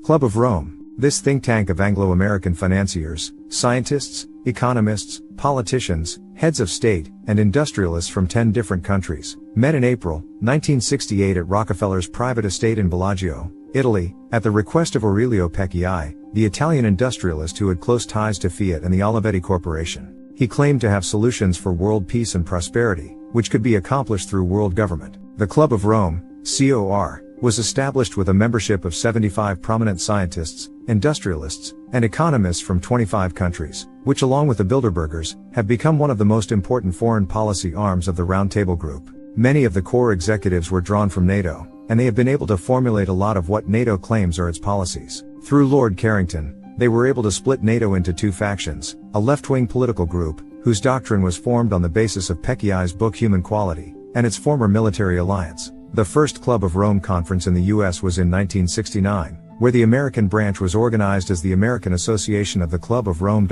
Club of Rome. This think tank of Anglo-American financiers, scientists, economists, politicians, heads of state, and industrialists from 10 different countries, met in April 1968 at Rockefeller's private estate in Bellagio, Italy, at the request of Aurelio Peccei, the Italian industrialist who had close ties to Fiat and the Olivetti Corporation. He claimed to have solutions for world peace and prosperity, which could be accomplished through world government. The Club of Rome, COR, was established with a membership of 75 prominent scientists, industrialists, and economists from 25 countries, which along with the Bilderbergers, have become one of the most important foreign policy arms of the Roundtable group. Many of the core executives were drawn from NATO, and they have been able to formulate a lot of what NATO claims are its policies. Through Lord Carrington, they were able to split NATO into two factions, a left-wing political group, whose doctrine was formed on the basis of Peccei's book Human Quality, and its former military alliance. The first Club of Rome conference in the US was in 1969, where the American branch was organized as the American Association of the Club of Rome.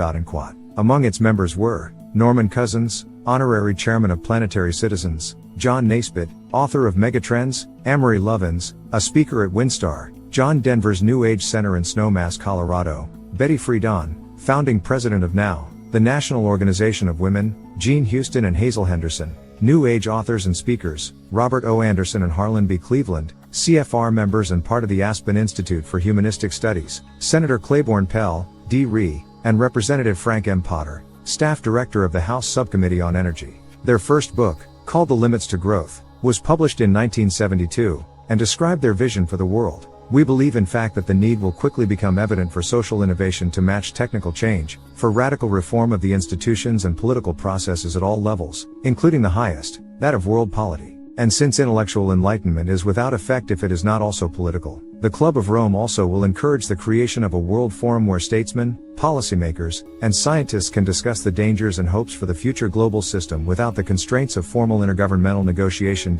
Among its members were Norman Cousins, honorary chairman of Planetary Citizens, John Naisbitt, author of Megatrends, Amory Lovins, a speaker at Windstar, John Denver's New Age Center in Snowmass, Colorado, Betty Friedan, founding president of NOW, the National Organization of Women, Jean Houston and Hazel Henderson, New Age authors and speakers, Robert O. Anderson and Harlan B. Cleveland, CFR members and part of the Aspen Institute for Humanistic Studies, Senator Claiborne Pell, D. Ree, and Representative Frank M. Potter, staff director of the House Subcommittee on Energy. Their first book, called The Limits to Growth, was published in 1972, and described their vision for the world. We believe in fact that the need will quickly become evident for social innovation to match technical change, for radical reform of the institutions and political processes at all levels, including the highest, that of world polity. And since intellectual enlightenment is without effect if it is not also political, the Club of Rome also will encourage the creation of a world forum where statesmen, policymakers, and scientists can discuss the dangers and hopes for the future global system without the constraints of formal intergovernmental negotiation.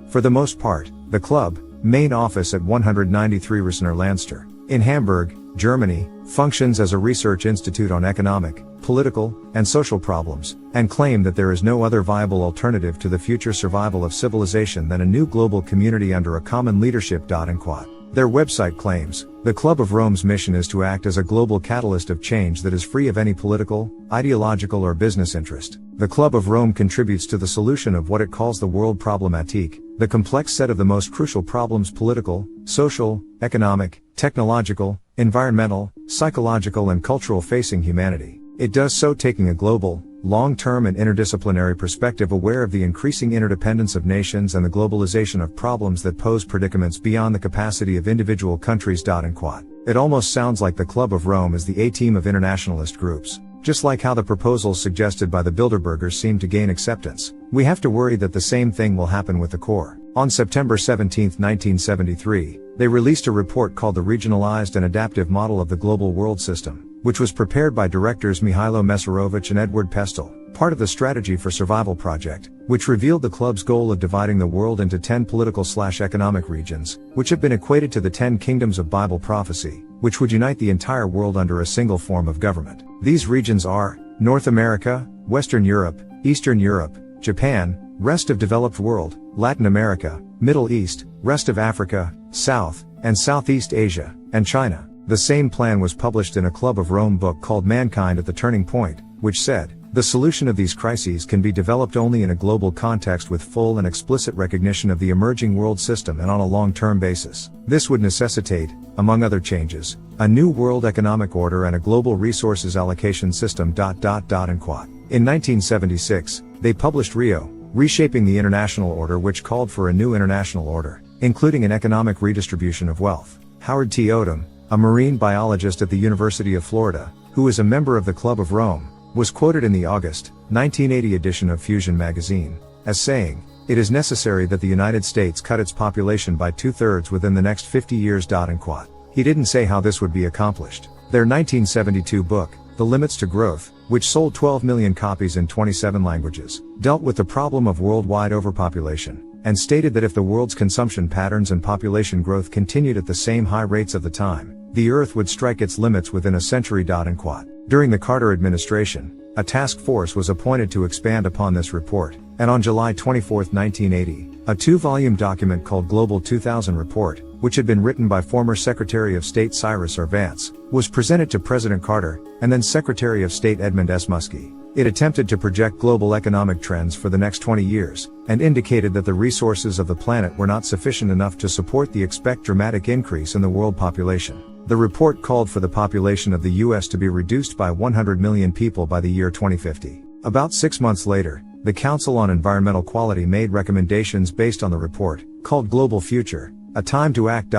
For the most part, the club, main office at 193 Rissener Landster, in Hamburg, Germany, functions as a research institute on economic, political, and social problems, and claim that there is no other viable alternative to the future survival of civilization than a new global community under a common leadership. Their website claims, the Club of Rome's mission is to act as a global catalyst of change that is free of any political, ideological or business interest. The Club of Rome contributes to the solution of what it calls the world problematique, the complex set of the most crucial problems political, social, economic, technological, environmental, psychological and cultural facing humanity. It does so taking a global, long-term and interdisciplinary perspective aware of the increasing interdependence of nations and the globalization of problems that pose predicaments beyond the capacity of individual countries. It almost sounds like the Club of Rome is the A-team of internationalist groups. Just like how the proposals suggested by the Bilderbergers seem to gain acceptance, we have to worry that the same thing will happen with the core. On September 17, 1973, they released a report called The Regionalized and Adaptive Model of the Global World System, which was prepared by directors Mihailo Mesarovic and Edward Pestel, part of the Strategy for Survival project, which revealed the club's goal of dividing the world into 10 political/economic regions, which have been equated to the 10 kingdoms of Bible prophecy, which would unite the entire world under a single form of government. These regions are North America, Western Europe, Eastern Europe, Japan, rest of developed world, Latin America, Middle East, rest of Africa, South and Southeast Asia, and China. The same plan was published in a Club of Rome book called Mankind at the Turning Point, which said, the solution of these crises can be developed only in a global context with full and explicit recognition of the emerging world system and on a long-term basis. This would necessitate, among other changes, a new world economic order and a global resources allocation system. In 1976, they published Rio, Reshaping the International Order, which called for a new international order, including an economic redistribution of wealth. Howard T. Odom, a marine biologist at the University of Florida, who is a member of the Club of Rome, was quoted in the August 1980 edition of Fusion magazine as saying, "It is necessary that the United States cut its population by 2/3 within the next 50 years." He didn't say how this would be accomplished. Their 1972 book, The Limits to Growth, which sold 12 million copies in 27 languages, dealt with the problem of worldwide overpopulation, and stated that if the world's consumption patterns and population growth continued at the same high rates of the time, the Earth would strike its limits within a century. During the Carter administration, a task force was appointed to expand upon this report, and on July 24, 1980, a 2-volume document called Global 2000 Report, which had been written by former Secretary of State Cyrus R. Vance, was presented to President Carter, and then Secretary of State Edmund S. Muskie. It attempted to project global economic trends for the next 20 years, and indicated that the resources of the planet were not sufficient enough to support the expected dramatic increase in the world population. The report called for the population of the U.S. to be reduced by 100 million people by the year 2050. About 6 months later, the Council on Environmental Quality made recommendations based on the report, called Global Future, A Time to Act.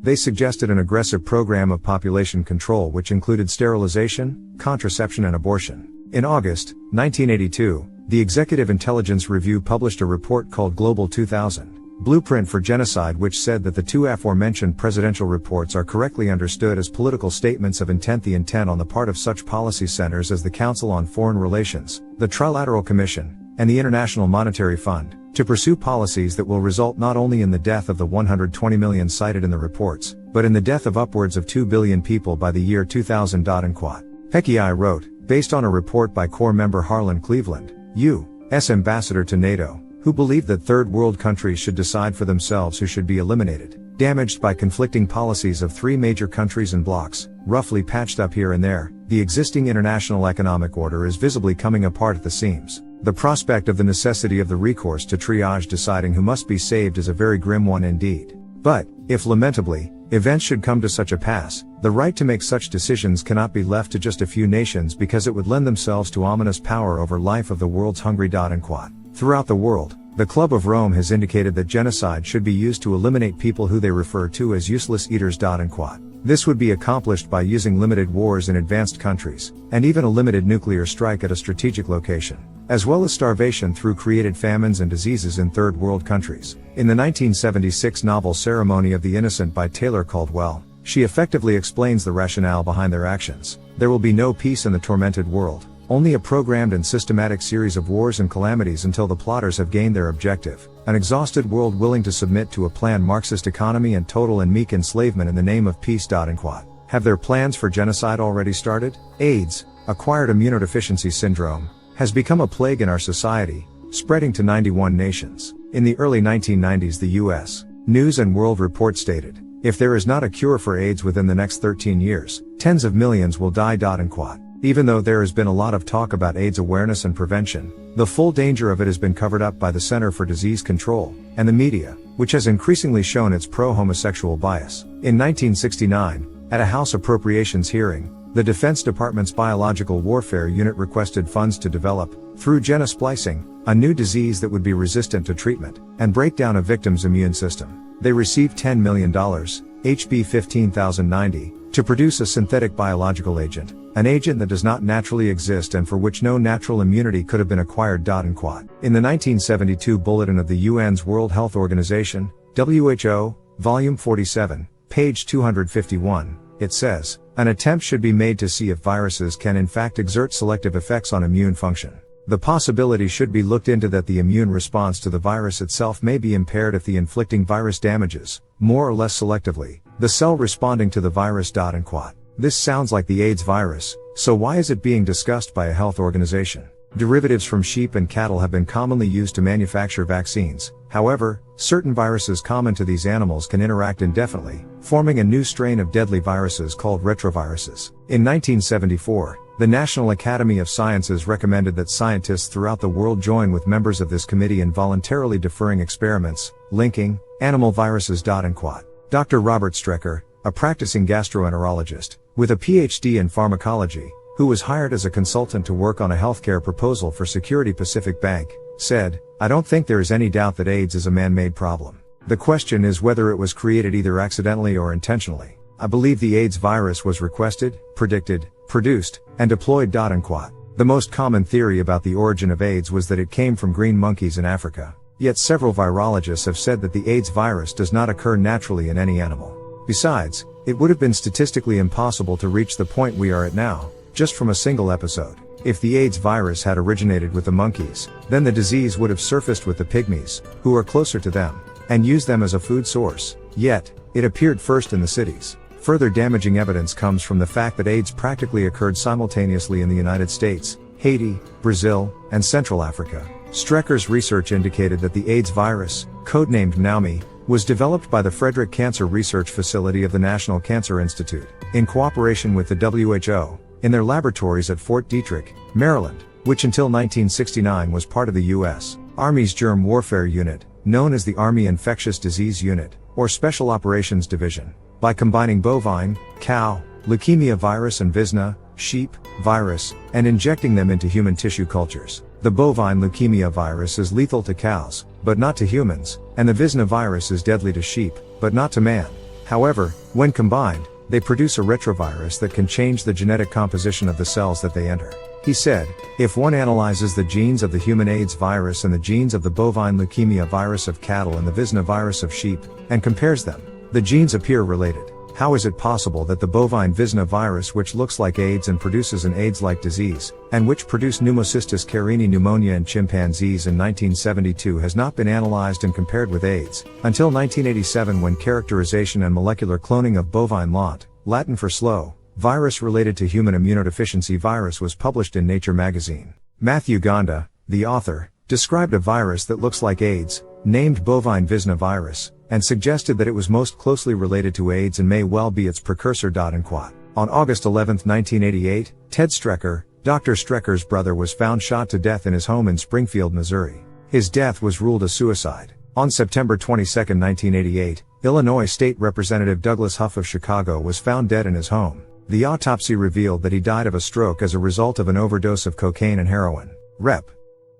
They suggested an aggressive program of population control which included sterilization, contraception and abortion. In August 1982, the Executive Intelligence Review published a report called Global 2000, Blueprint for Genocide, which said that the two aforementioned presidential reports are correctly understood as political statements of intent. The intent on the part of such policy centers as the Council on Foreign Relations, the Trilateral Commission, and the International Monetary Fund, to pursue policies that will result not only in the death of the 120 million cited in the reports, but in the death of upwards of 2 billion people by the year 2000. Peccei wrote, based on a report by core member Harlan Cleveland, U.S. Ambassador to NATO, who believed that third world countries should decide for themselves who should be eliminated, damaged by conflicting policies of 3 major countries and blocs, roughly patched up here and there. The existing international economic order is visibly coming apart at the seams. The prospect of the necessity of the recourse to triage deciding who must be saved is a very grim one indeed. But, if lamentably, events should come to such a pass, the right to make such decisions cannot be left to just a few nations because it would lend themselves to ominous power over life of the world's hungry. Throughout the world, the Club of Rome has indicated that genocide should be used to eliminate people who they refer to as useless eaters. This would be accomplished by using limited wars in advanced countries, and even a limited nuclear strike at a strategic location, as well as starvation through created famines and diseases in third world countries. In the 1976 novel Ceremony of the Innocent by Taylor Caldwell, she effectively explains the rationale behind their actions. There will be no peace in the tormented world, only a programmed and systematic series of wars and calamities until the plotters have gained their objective, an exhausted world willing to submit to a planned Marxist economy and total and meek enslavement in the name of peace. Have their plans for genocide already started? AIDS, acquired immunodeficiency syndrome, has become a plague in our society, spreading to 91 nations. In the early 1990s, the U.S. News and World Report stated, if there is not a cure for AIDS within the next 13 years, tens of millions will die. Even though there has been a lot of talk about AIDS awareness and prevention, the full danger of it has been covered up by the Center for Disease Control, and the media, which has increasingly shown its pro-homosexual bias. In 1969, at a House Appropriations hearing, the Defense Department's Biological Warfare Unit requested funds to develop, through genosplicing, a new disease that would be resistant to treatment, and break down a victim's immune system. They received $10 million, HB 15090, to produce a synthetic biological agent, an agent that does not naturally exist and for which no natural immunity could have been acquired. In the 1972 Bulletin of the UN's World Health Organization, WHO, Volume 47, page 251, it says, an attempt should be made to see if viruses can in fact exert selective effects on immune function. The possibility should be looked into that the immune response to the virus itself may be impaired if the inflicting virus damages, more or less selectively, the cell responding to the virus. This sounds like the AIDS virus, so why is it being discussed by a health organization? Derivatives from sheep and cattle have been commonly used to manufacture vaccines. However, certain viruses common to these animals can interact indefinitely, forming a new strain of deadly viruses called retroviruses. In 1974, the National Academy of Sciences recommended that scientists throughout the world join with members of this committee in voluntarily deferring experiments, linking animal viruses. Dr. Robert Strecker, a practicing gastroenterologist, with a PhD in pharmacology, who was hired as a consultant to work on a healthcare proposal for Security Pacific Bank, said, I don't think there is any doubt that AIDS is a man-made problem. The question is whether it was created either accidentally or intentionally. I believe the AIDS virus was requested, predicted, produced, and deployed. The most common theory about the origin of AIDS was that it came from green monkeys in Africa. Yet several virologists have said that the AIDS virus does not occur naturally in any animal. Besides, it would have been statistically impossible to reach the point we are at now, just from a single episode. If the AIDS virus had originated with the monkeys, then the disease would have surfaced with the pygmies, who are closer to them, and used them as a food source. Yet, it appeared first in the cities. Further damaging evidence comes from the fact that AIDS practically occurred simultaneously in the United States, Haiti, Brazil, and Central Africa. Strecker's research indicated that the AIDS virus, codenamed Naomi, was developed by the Frederick Cancer Research Facility of the National Cancer Institute, in cooperation with the WHO, in their laboratories at Fort Detrick, Maryland, which until 1969 was part of the U.S. Army's Germ Warfare Unit, known as the Army Infectious Disease Unit, or Special Operations Division, by combining bovine, cow, leukemia virus and Visna, sheep, virus, and injecting them into human tissue cultures. The bovine leukemia virus is lethal to cows, but not to humans, and the Visna virus is deadly to sheep, but not to man. However, when combined, they produce a retrovirus that can change the genetic composition of the cells that they enter. He said, if one analyzes the genes of the human AIDS virus and the genes of the bovine leukemia virus of cattle and the Visna virus of sheep, and compares them, the genes appear related. How is it possible that the bovine Visna virus, which looks like AIDS and produces an AIDS-like disease, and which produced pneumocystis carinii pneumonia in chimpanzees in 1972 has not been analyzed and compared with AIDS, until 1987 when characterization and molecular cloning of bovine LANT, Latin for slow, virus related to human immunodeficiency virus was published in Nature magazine. Matthew Gonda, the author, described a virus that looks like AIDS, named bovine Visna virus, and suggested that it was most closely related to AIDS and may well be its precursor. On August 11, 1988, Ted Strecker, Dr. Strecker's brother, was found shot to death in his home in Springfield, Missouri. His death was ruled a suicide. On September 22, 1988, Illinois State Representative Douglas Huff of Chicago was found dead in his home. The autopsy revealed that he died of a stroke as a result of an overdose of cocaine and heroin. Rep.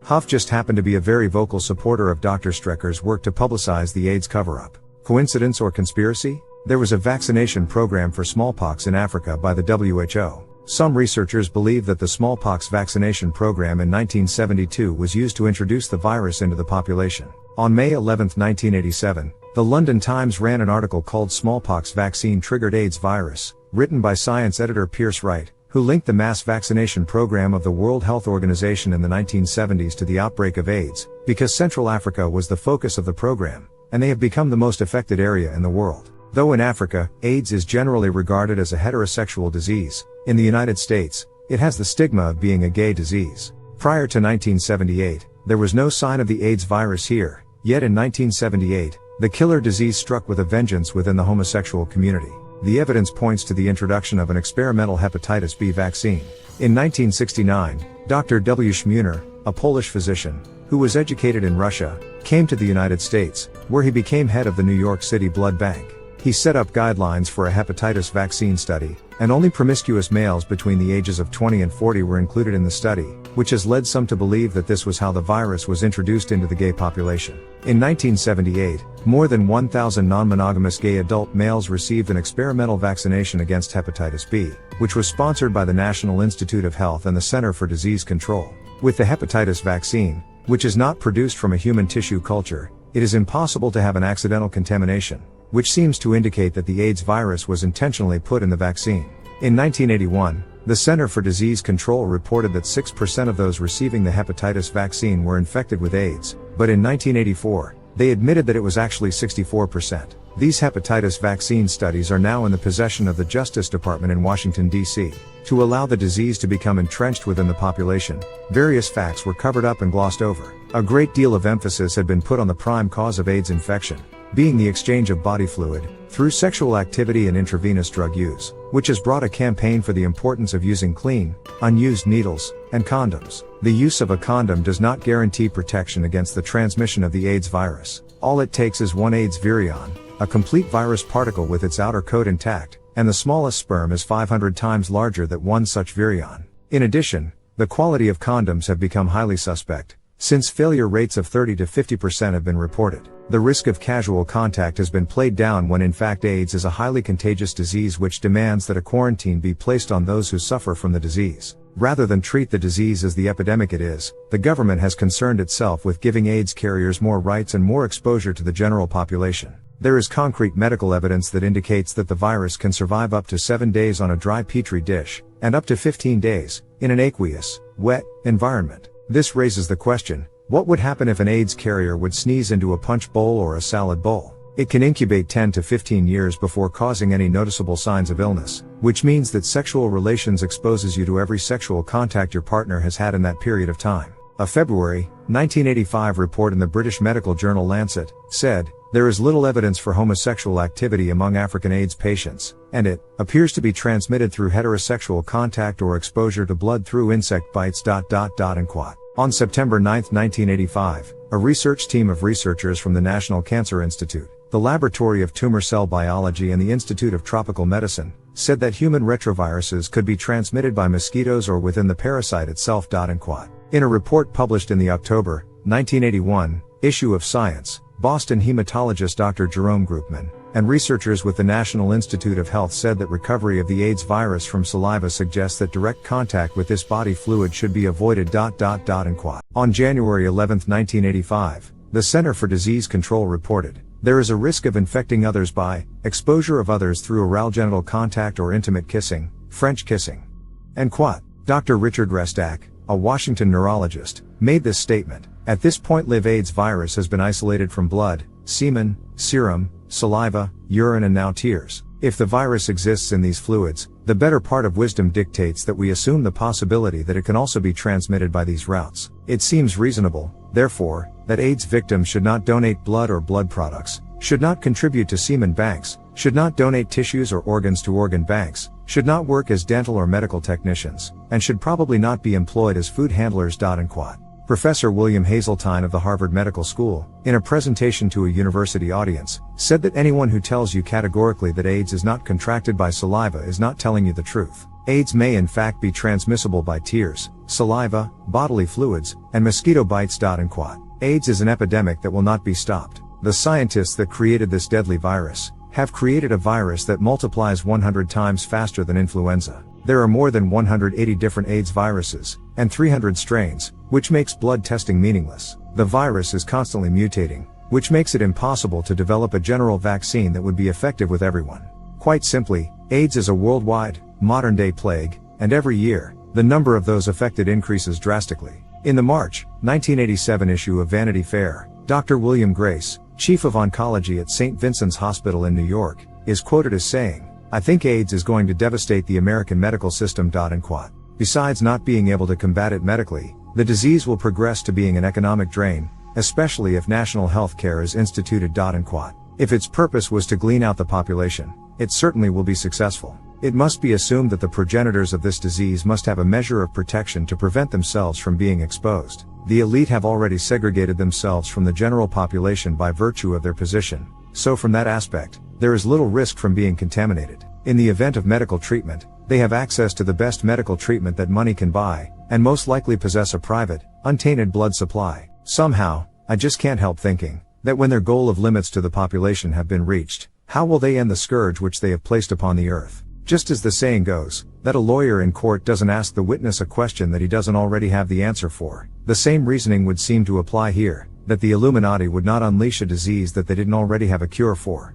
Huff just happened to be a very vocal supporter of Dr. Strecker's work to publicize the AIDS cover-up. Coincidence or conspiracy? There was a vaccination program for smallpox in Africa by the WHO. Some researchers believe that the smallpox vaccination program in 1972 was used to introduce the virus into the population. On May 11, 1987, the London Times ran an article called Smallpox Vaccine Triggered AIDS Virus, written by science editor Pierce Wright, who linked the mass vaccination program of the World Health Organization in the 1970s to the outbreak of AIDS, because Central Africa was the focus of the program, and they have become the most affected area in the world. Though in Africa, AIDS is generally regarded as a heterosexual disease, in the United States, it has the stigma of being a gay disease. Prior to 1978, there was no sign of the AIDS virus here, yet in 1978, the killer disease struck with a vengeance within the homosexual community. The evidence points to the introduction of an experimental hepatitis B vaccine. In 1969, Dr. W. Schmuner, a Polish physician, who was educated in Russia, came to the United States, where he became head of the New York City Blood Bank. He set up guidelines for a hepatitis vaccine study, and only promiscuous males between the ages of 20 and 40 were included in the study, which has led some to believe that this was how the virus was introduced into the gay population. In 1978, more than 1,000 non-monogamous gay adult males received an experimental vaccination against hepatitis B, which was sponsored by the National Institute of Health and the Center for Disease Control. With the hepatitis vaccine, which is not produced from a human tissue culture, it is impossible to have an accidental contamination, which seems to indicate that the AIDS virus was intentionally put in the vaccine. In 1981, the Center for Disease Control reported that 6% of those receiving the hepatitis vaccine were infected with AIDS, but in 1984, they admitted that it was actually 64%. These hepatitis vaccine studies are now in the possession of the Justice Department in Washington, D.C. To allow the disease to become entrenched within the population, various facts were covered up and glossed over. A great deal of emphasis had been put on the prime cause of AIDS infection, being the exchange of body fluid, through sexual activity and intravenous drug use, which has brought a campaign for the importance of using clean, unused needles, and condoms. The use of a condom does not guarantee protection against the transmission of the AIDS virus. All it takes is one AIDS virion, a complete virus particle with its outer coat intact, and the smallest sperm is 500 times larger than one such virion. In addition, the quality of condoms have become highly suspect, since failure rates of 30 to 50% have been reported. The risk of casual contact has been played down when in fact AIDS is a highly contagious disease which demands that a quarantine be placed on those who suffer from the disease. Rather than treat the disease as the epidemic it is, the government has concerned itself with giving AIDS carriers more rights and more exposure to the general population. There is concrete medical evidence that indicates that the virus can survive up to 7 days on a dry petri dish, and up to 15 days, in an aqueous, wet, environment. This raises the question, what would happen if an AIDS carrier would sneeze into a punch bowl or a salad bowl? It can incubate 10 to 15 years before causing any noticeable signs of illness, which means that sexual relations exposes you to every sexual contact your partner has had in that period of time. A February 1985 report in the British medical journal Lancet said, "There is little evidence for homosexual activity among African AIDS patients, and it appears to be transmitted through heterosexual contact or exposure to blood through insect bites." On September 9, 1985, a research team of researchers from the National Cancer Institute, the Laboratory of Tumor Cell Biology and the Institute of Tropical Medicine, said that human retroviruses could be transmitted by mosquitoes or within the parasite itself. In a report published in the October 1981 issue of Science, Boston hematologist Dr. Jerome Groopman and researchers with the National Institute of Health said that recovery of the AIDS virus from saliva suggests that direct contact with this body fluid should be avoided. On January 11, 1985, the Center for Disease Control reported, "There is a risk of infecting others by exposure of others through oral genital contact or intimate kissing, French kissing." Dr. Richard Restak, a Washington neurologist, made this statement. At this point, live AIDS virus has been isolated from blood, semen, serum, saliva, urine and now tears. If the virus exists in these fluids, the better part of wisdom dictates that we assume the possibility that it can also be transmitted by these routes. It seems reasonable, therefore, that AIDS victims should not donate blood or blood products, should not contribute to semen banks, should not donate tissues or organs to organ banks, should not work as dental or medical technicians, and should probably not be employed as food handlers. Professor William Hazeltine of the Harvard Medical School, in a presentation to a university audience, said that anyone who tells you categorically that AIDS is not contracted by saliva is not telling you the truth. AIDS may in fact be transmissible by tears, saliva, bodily fluids, and mosquito bites. AIDS is an epidemic that will not be stopped. The scientists that created this deadly virus have created a virus that multiplies 100 times faster than influenza. There are more than 180 different AIDS viruses, and 300 strains, which makes blood testing meaningless. The virus is constantly mutating, which makes it impossible to develop a general vaccine that would be effective with everyone. Quite simply, AIDS is a worldwide, modern-day plague, and every year, the number of those affected increases drastically. In the March 1987 issue of Vanity Fair, Dr. William Grace, chief of oncology at St. Vincent's Hospital in New York, is quoted as saying, "I think AIDS is going to devastate the American medical system." Besides not being able to combat it medically, the disease will progress to being an economic drain, especially if national health care is instituted. If its purpose was to glean out the population, it certainly will be successful. It must be assumed that the progenitors of this disease must have a measure of protection to prevent themselves from being exposed. The elite have already segregated themselves from the general population by virtue of their position, so from that aspect, there is little risk from being contaminated. In the event of medical treatment, they have access to the best medical treatment that money can buy, and most likely possess a private, untainted blood supply. Somehow, I just can't help thinking, that when their goal of limits to the population have been reached, how will they end the scourge which they have placed upon the earth? Just as the saying goes, that a lawyer in court doesn't ask the witness a question that he doesn't already have the answer for, the same reasoning would seem to apply here, that the Illuminati would not unleash a disease that they didn't already have a cure for.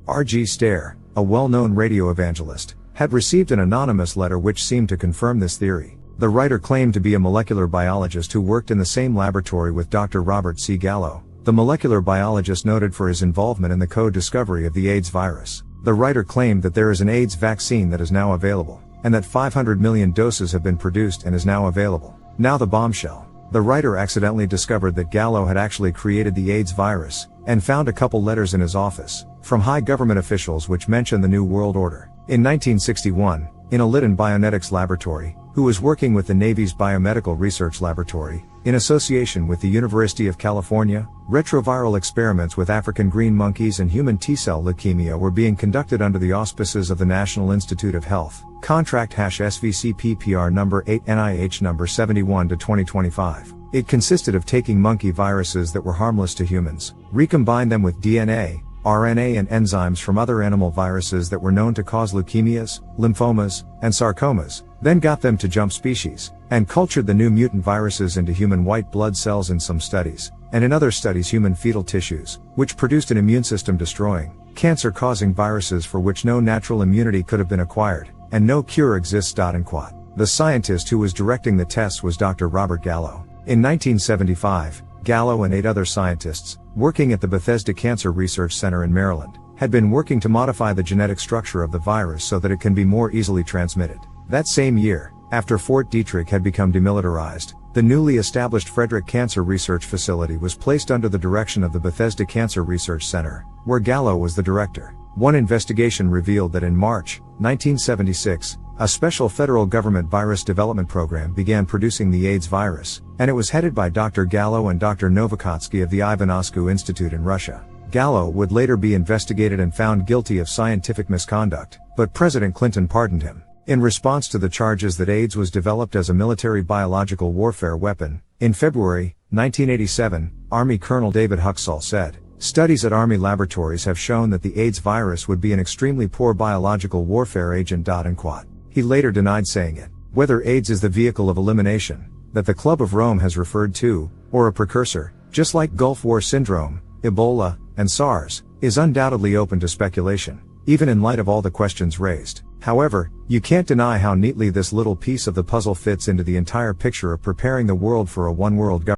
R.G. Stair, a well-known radio evangelist, had received an anonymous letter which seemed to confirm this theory. The writer claimed to be a molecular biologist who worked in the same laboratory with Dr. Robert C. Gallo, the molecular biologist noted for his involvement in the co-discovery of the AIDS virus. The writer claimed that there is an AIDS vaccine that is now available, and that 500 million doses have been produced and is now available. Now the bombshell. The writer accidentally discovered that Gallo had actually created the AIDS virus, and found a couple letters in his office, from high government officials which mention the New World Order. In 1961, in a Lytton Bionetics laboratory, who was working with the Navy's Biomedical Research Laboratory, in association with the University of California, retroviral experiments with African green monkeys and human T-cell leukemia were being conducted under the auspices of the National Institute of Health. Contract #SVCPPR number 8 NIH number 71 to 2025. It consisted of taking monkey viruses that were harmless to humans, recombine them with DNA, RNA and enzymes from other animal viruses that were known to cause leukemias, lymphomas, and sarcomas, then got them to jump species, and cultured the new mutant viruses into human white blood cells in some studies, and in other studies human fetal tissues, which produced an immune system destroying, cancer-causing viruses for which no natural immunity could have been acquired, and no cure exists. The scientist who was directing the tests was Dr. Robert Gallo. In 1975, Gallo and 8 other scientists, working at the Bethesda Cancer Research Center in Maryland, had been working to modify the genetic structure of the virus so that it can be more easily transmitted. That same year, after Fort Detrick had become demilitarized, the newly established Frederick Cancer Research Facility was placed under the direction of the Bethesda Cancer Research Center, where Gallo was the director. One investigation revealed that in March 1976, a special federal government virus development program began producing the AIDS virus, and it was headed by Dr. Gallo and Dr. Novakotsky of the Ivanovsky Institute in Russia. Gallo would later be investigated and found guilty of scientific misconduct, but President Clinton pardoned him. In response to the charges that AIDS was developed as a military biological warfare weapon, in February 1987, Army Colonel David Huxall said, "Studies at Army laboratories have shown that the AIDS virus would be an extremely poor biological warfare agent." He later denied saying it. Whether AIDS is the vehicle of elimination that the Club of Rome has referred to, or a precursor, just like Gulf War syndrome, Ebola, and SARS, is undoubtedly open to speculation, even in light of all the questions raised. However, you can't deny how neatly this little piece of the puzzle fits into the entire picture of preparing the world for a one-world government.